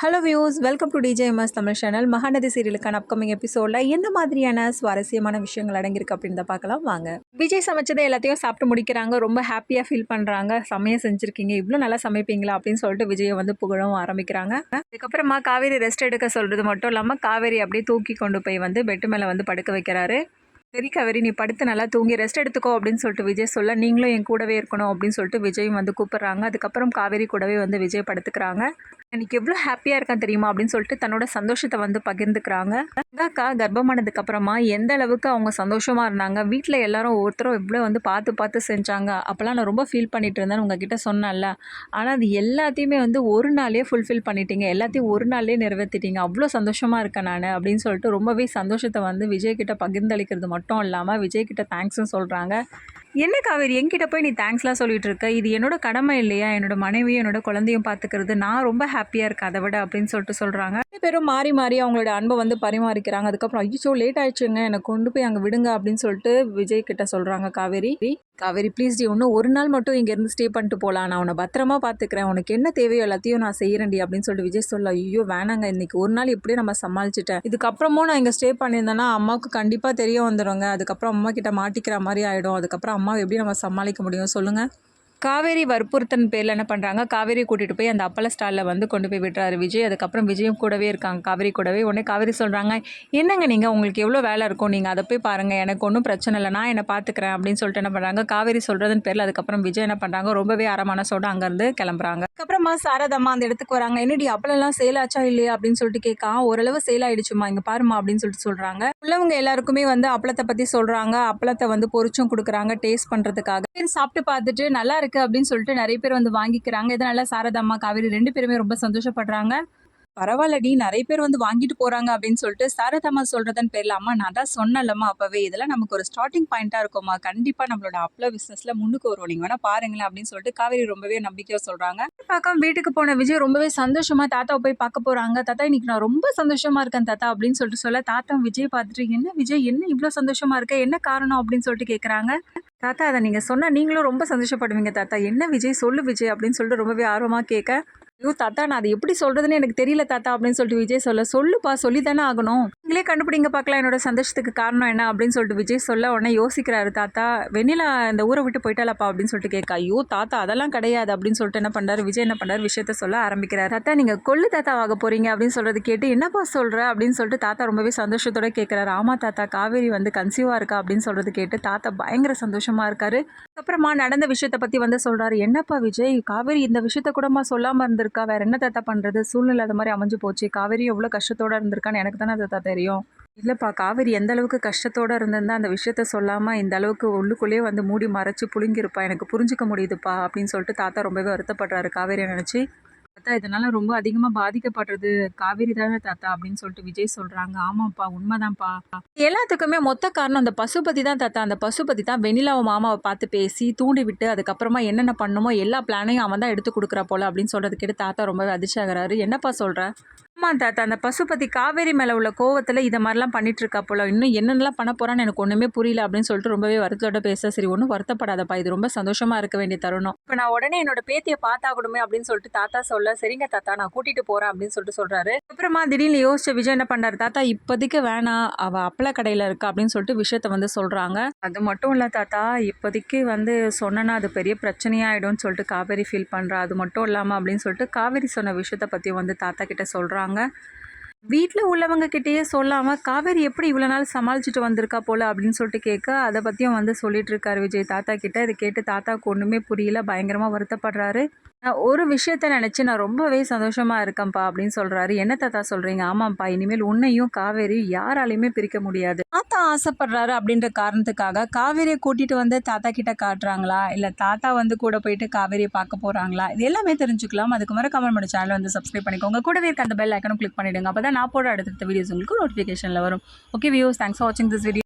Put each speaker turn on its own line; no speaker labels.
Hello views, welcome to DJMS Tamil channel. Mahanadi சீரியலுக்கான upcoming எபிசோடில் எந்த மாதிரியான சுவாரஸ்யமான விஷயங்கள் அடங்கியிருக்கு அப்படின்னு தான் பார்க்கலாம் வாங்க. விஜய் சமைச்சதை எல்லாத்தையும் சாப்பிட்டு முடிக்கிறாங்க. ரொம்ப ஹாப்பியாக ஃபீல் பண்ணுறாங்க. செம்மையாக செஞ்சுருக்கீங்க, இவ்வளோ நல்லா சமைப்பீங்களா அப்படின்னு சொல்லிட்டு விஜயை வந்து புகழவும் ஆரம்பிக்கிறாங்க. அதுக்கப்புறமா காவேரி ரெஸ்ட் எடுக்க சொல்கிறது மட்டும் இல்லாமல் காவேரி அப்படியே தூக்கி கொண்டு போய் வந்து பெட்டு மேலே வந்து படுக்க வைக்கிறாரு. சரி காவேரி, நீ படுத்து நல்லா தூங்கி ரெஸ்ட் எடுத்துக்கோ அப்படின்னு சொல்லிட்டு விஜய் சொல்ல, நீங்களும் என் கூடவே இருக்கணும் அப்படின்னு சொல்லிட்டு விஜயும் வந்து கூப்பிட்றாங்க. அதுக்கப்புறம் காவேரி கூடவே வந்து விஜய் படுத்துக்கிறாங்க. எனக்கு எவ்வளோ ஹாப்பியாக இருக்கேன் தெரியுமா அப்படின்னு சொல்லிட்டு தன்னோட சந்தோஷத்தை வந்து பகிர்ந்துக்கிறாங்க. அக்கா கர்ப்பமானதுக்கு அப்புறமா எந்த அளவுக்கு அவங்க சந்தோஷமாக இருந்தாங்க, வீட்டில் எல்லாரும் ஒவ்வொருத்தரும் எவ்வளோ வந்து பார்த்து செஞ்சாங்க, அப்போல்லாம் நான் ரொம்ப ஃபீல் பண்ணிட்டு இருந்தேன்னு உங்ககிட்ட சொன்னேன்ல. ஆனால் அது எல்லாத்தையுமே வந்து ஒரு நாளே ஃபுல்ஃபில் பண்ணிட்டீங்க, எல்லாத்தையும் ஒரு நாளே நிறைவேற்றிட்டீங்க, அவ்வளோ சந்தோஷமாக இருக்கேன் நான் அப்படின்னு சொல்லிட்டு ரொம்பவே சந்தோஷத்தை வந்து விஜய்கிட்ட பகிர்ந்தளிக்கிறது மட்டும் இல்லாமல் விஜய்கிட்ட தேங்க்ஸும் சொல்கிறாங்க. என்ன காவேரி, என்கிட்ட போய் நீ தேங்க்ஸ்லாம் சொல்லிட்டு இருக்க, இது என்னோட கடமை இல்லையா, என்னோட மனைவியும் என்னோட குழந்தையும் பார்த்துக்கிறது, நான் ரொம்ப ஹாப்பியாக இருக்கேன் அதை விட அப்படின்னு சொல்லிட்டு சொல்கிறாங்க. ரெண்டு பேரும் மாறி மாறி அவங்களோட அன்பை வந்து பரிமாறிக்கிறாங்க. அதுக்கப்புறம் ஐயோ லேட் ஆயிடுச்சுங்க, எனக்கு கொண்டு போய் அங்கே விடுங்க அப்படின்னு சொல்லிட்டு விஜய் கிட்ட சொல்கிறாங்க காவேரி. காவேரி ப்ளீஸ் டி, இன்னும் ஒரு நாள் மட்டும் இங்கேருந்து ஸ்டே பண்ணிட்டு போகலாம், நான் உன்னை பத்திரமா பார்த்துக்கிறேன், உனக்கு என்ன தேவையோ எல்லாத்தையும் நான் செய்கிறேன்டி அப்படின்னு சொல்லிட்டு விஜய் சொல்ல, ஐயோ வேணாங்க, இன்னைக்கு ஒரு நாள் இப்படியே நம்ம சமாளிச்சிட்டேன், இதுக்கப்புறமும் நான் இங்கே ஸ்டே பண்ணியிருந்தேன்னா அம்மாவுக்கு கண்டிப்பாக தெரிய வந்துடுங்க, அதுக்கப்புறம் அம்மா கிட்ட மாட்டிக்கிற மாதிரி ஆகிடும், அதுக்கப்புறம் அம்மாவை எப்படி நம்ம சமாளிக்க முடியும் சொல்லுங்கள். காவேரி வற்புறுத்தன் பேரில் என்ன பண்ணுறாங்க, காவேரி கூட்டிகிட்டு போய் அந்த அப்பள ஸ்டாலில் வந்து கொண்டு போய் விடுறாரு விஜய். அதுக்கப்புறம் விஜயும் கூடவே இருக்காங்க காவேரி கூடவே. உடனே காவேரி சொல்கிறாங்க, என்னங்க நீங்கள், உங்களுக்கு எவ்வளோ வேலை இருக்கும், நீங்கள் அதை போய் பாருங்கள், எனக்கு ஒன்றும் பிரச்சனை இல்லை, நான் என்னை பார்த்துக்கிறேன் அப்படின்னு சொல்லிட்டு என்ன பண்ணுறாங்க காவேரி சொல்கிறதுன்னு பேரில். அதுக்கப்புறம் விஜய் என்ன பண்ணுறாங்க, ரொம்பவே அரமனசோடு அங்கேருந்து கிளம்புறாங்க. அதுக்கப்புறமா சாரதம்மா அந்த இடத்துக்கு வராங்க. என்னடி அப்பளம்லாம் சேல் ஆச்சா இல்லையா அப்படின்னு சொல்லிட்டு கேட்கா. ஓரளவு சேல் ஆகிடுச்சுமா, இங்கே பாருமா அப்படின்னு சொல்லிட்டு சொல்கிறாங்க. உள்ளவங்க எல்லாருக்குமே வந்து அப்பளத்தை பற்றி சொல்கிறாங்க. அப்பளத்தை வந்து பொரிச்சும் கொடுக்குறாங்க டேஸ்ட் பண்ணுறதுக்காக. சாப்பிட்டு பார்த்துட்டு நல்லா இருக்கு அப்படின்னு சொல்லிட்டு நிறைய பேர் வந்து வாங்கிக்கிறாங்க. இதனால சாரதாம்மா காவேரி ரெண்டு பேருமே ரொம்ப சந்தோஷப்படுறாங்க. பரவாயில்லடி, நிறைய பேர் வந்து வாங்கிட்டு போறாங்க அப்படின்னு சொல்லிட்டு சாரதாம்மா சொல்றதன் பேர்ல, அம்மா நான் தான் சொன்னலம்மா அப்பவே, இதெல்லாம் நமக்கு ஒரு ஸ்டார்டிங் பாயிண்டா இருக்கும்மா, கண்டிப்பா நம்மளோட அப்பள பிசினஸ்ல முன்னுக்கு வரும், நீங்க வேணா பாருங்களேன் அப்படின்னு சொல்லிட்டு காவேரி ரொம்பவே நம்பிக்கையா சொல்றாங்க. பார்க்க வீட்டுக்கு போன விஜய் ரொம்பவே சந்தோஷமா தாத்தாவை போய் பார்க்க போறாங்க. தாத்தா இன்னைக்கு நான் ரொம்ப சந்தோஷமா இருக்கேன் தாத்தா அப்படின்னு சொல்லிட்டு சொல்ல, தாத்தா விஜய் பார்த்துட்டு, என்ன விஜய் என்ன இவ்வளவு சந்தோஷமா இருக்க, என்ன காரணம் அப்படின்னு சொல்லிட்டு கேட்கறாங்க. தாத்தா அதை நீங்க சொன்னா நீங்களும் ரொம்ப சந்தோஷப்படுவீங்க தாத்தா, என்ன விஜய் சொல்லு விஜய் அப்படின்னு சொல்லிட்டு ரொம்பவே ஆர்வமா கேட்க, ஐயோ தாத்தா நான் அது எப்படி சொல்றதுன்னு எனக்கு தெரியல தாத்தா அப்படின்னு சொல்லிட்டு விஜய் சொல்ல, சொல்லுப்பா சொல்லி தானே ஆகணும், நீங்களே கண்டுபிடிங்க பார்க்கலாம் என்னோட சந்தோஷத்துக்கு காரணம் என்ன அப்படின்னு சொல்லிட்டு விஜய் சொல்ல, உடனே யோசிக்கிறாரு தாத்தா, வெண்ணிலா இந்த ஊரை விட்டு போயிட்டாலப்பா அப்படின்னு சொல்லிட்டு கேட்க, ஐயோ தாத்தா அதெல்லாம் கிடையாது அப்படின்னு சொல்லிட்டு என்ன பண்றாரு விஜய், என்ன பண்றாரு விஷயத்த சொல்ல ஆரம்பிக்கிறார். தாத்தா நீங்க கொள்ளு தாத்தா ஆக போறீங்க அப்படின்னு சொல்றது கேட்டு, என்னப்பா சொல்ற அப்படின்னு சொல்லிட்டு தாத்தா ரொம்பவே சந்தோஷத்தோட கேட்கிறாரு. ஆமா தாத்தா, காவேரி வந்து கன்சீவா இருக்கா அப்படின்னு சொல்றது கேட்டு தாத்தா பயங்கர சந்தோஷமா இருக்காரு. அப்புறமா நடந்த விஷயத்த பத்தி வந்து சொல்றாரு. என்னப்பா விஜய், காவேரி இந்த விஷயத்த கூடமா சொல்லாம இருந்திருக்கா, வேற என்ன தாத்தா பண்றது, சூழ்நிலை அது மாதிரி அமைஞ்சு போச்சு, காவேரி எவ்வளவு கஷ்டத்தோட இருந்திருக்கான்னு எனக்கு தானே தாத்தா தெரியும். இல்லப்பா, காவேரி எந்த அளவுக்கு கஷ்டத்தோட இருந்திருந்தா அந்த விஷயத்த சொல்லாம இந்த அளவுக்கு உள்ளுக்குள்ளேயே வந்து மூடி மறைச்சு புழுங்கிருப்பா, எனக்கு புரிஞ்சுக்க முடியுதுப்பா அப்படின்னு சொல்லிட்டு தாத்தா ரொம்பவே வருத்தப்படுறாரு காவேரியை நினைச்சு. தாத்தா இதனால ரொம்ப அதிகமா பாதிக்கப்படுறது காவேரி தானே தாத்தா அப்படின்னு சொல்லிட்டு விஜய் சொல்றாங்க. ஆமாப்பா உண்மைதான்ப்பா, எல்லாத்துக்குமே மொத்த காரணம் அந்த பசுபதி தான் தாத்தா, அந்த பசுபதி தான் வெண்ணிலாவை மாமாவை பார்த்து பேசி தூண்டி விட்டு அதுக்கப்புறமா என்னென்ன பண்ணுமோ எல்லா பிளானையும் அவன் தான் எடுத்து கொடுக்குறா போல அப்படின்னு சொல்றது கேட்டு தாத்தா ரொம்பவே அதிர்ச்சி ஆகிறாரு. என்னப்பா சொல்ற. ஆமா தாத்தா, அந்த பசுபதி காவேரி மேல உள்ள கோவத்துல இதை மாதிரிலாம் பண்ணிட்டு இருக்கா போல, இன்னும் என்னென்னலாம் பண்ண போறான்னு எனக்கு ஒண்ணுமே புரியல அப்படின்னு சொல்லிட்டு ரொம்பவே வருத்தத்தோட பேச, சரி ஒன்றும் வருத்தப்படாதப்பா, இது ரொம்ப சந்தோஷமா இருக்க வேண்டிய தருணம், இப்போ நான் உடனே என்னோட பேத்தியை பார்த்தாகணுமே அப்படின்னு சொல்லிட்டு தாத்தா சொல்ல, சரிங்க தாத்தா நான் கூட்டிட்டு போறேன் அப்படின்னு சொல்லிட்டு சொல்றாரு. அப்புறமா திடீர்னு யோசிச்ச விஜய் என்ன பண்றாரு, தாத்தா இப்போதைக்கு வேணாம், அவ அப்பள கடையில இருக்கா அப்படின்னு சொல்லிட்டு விஷயத்த வந்து சொல்றாங்க. அது மட்டும் இல்ல தாத்தா, இப்போதைக்கு வந்து சொன்னா அது பெரிய பிரச்சனையாயிடும்னு சொல்லிட்டு காவேரி ஃபீல் பண்றா, அது மட்டும் இல்லாம அப்படின்னு சொல்லிட்டு காவேரி சொன்ன விஷயத்த பத்தி வந்து தாத்தா கிட்ட சொல்றாங்க. வீட்டில் உள்ளவங்க கிட்டேயே சொல்லாமல் காவேரி எப்படி இவ்வளோ நாள் சமாளிச்சுட்டு வந்திருக்கா போல அப்படின்னு சொல்லிட்டு கேட்க, அதை பற்றியும் வந்து சொல்லிட்டு இருக்காரு விஜய் தாத்தா கிட்ட. இதை கேட்டு தாத்தாவுக்கு ஒன்றுமே புரியல, பயங்கரமாக வருத்தப்படுறாரு. நான் ஒரு விஷயத்த நினச்சி நான் ரொம்பவே சந்தோஷமாக இருக்கேன்ப்பா அப்படின்னு சொல்கிறாரு. என்ன தாத்தா சொல்கிறீங்க. ஆமாம்ப்பா, இனிமேல் உன்னையும் காவேரி யாராலையுமே பிரிக்க முடியாது. தாத்தா ஆசைப்படுறாரு அப்படின்ற காரணத்துக்காக காவேரியை கூட்டிகிட்டு வந்து தாத்தா கிட்ட காட்டுறாங்களா, இல்லை தாத்தா வந்து கூட போயிட்டு காவேரியை பார்க்க போகிறாங்களா, இது எல்லாமே தெரிஞ்சுக்கலாம். அதுக்கு மேலே கமெண்ட் பண்ண சேனல் வந்து சப்ஸ்கிரைப் பண்ணிக்கோங்க. கூடவே இருக்க அந்த பெல் ஐக்கனும் கிளிக் பண்ணிவிடுங்க, அப்போ தான் நான் போட அடுத்த வீடியோஸ் உங்களுக்கு நோட்டிஃபிகேஷனில் வரும். ஓகே வியூஸ், தேங்க்ஸ் ஃபார் வாட்சிங் திஸ் வீடியோ.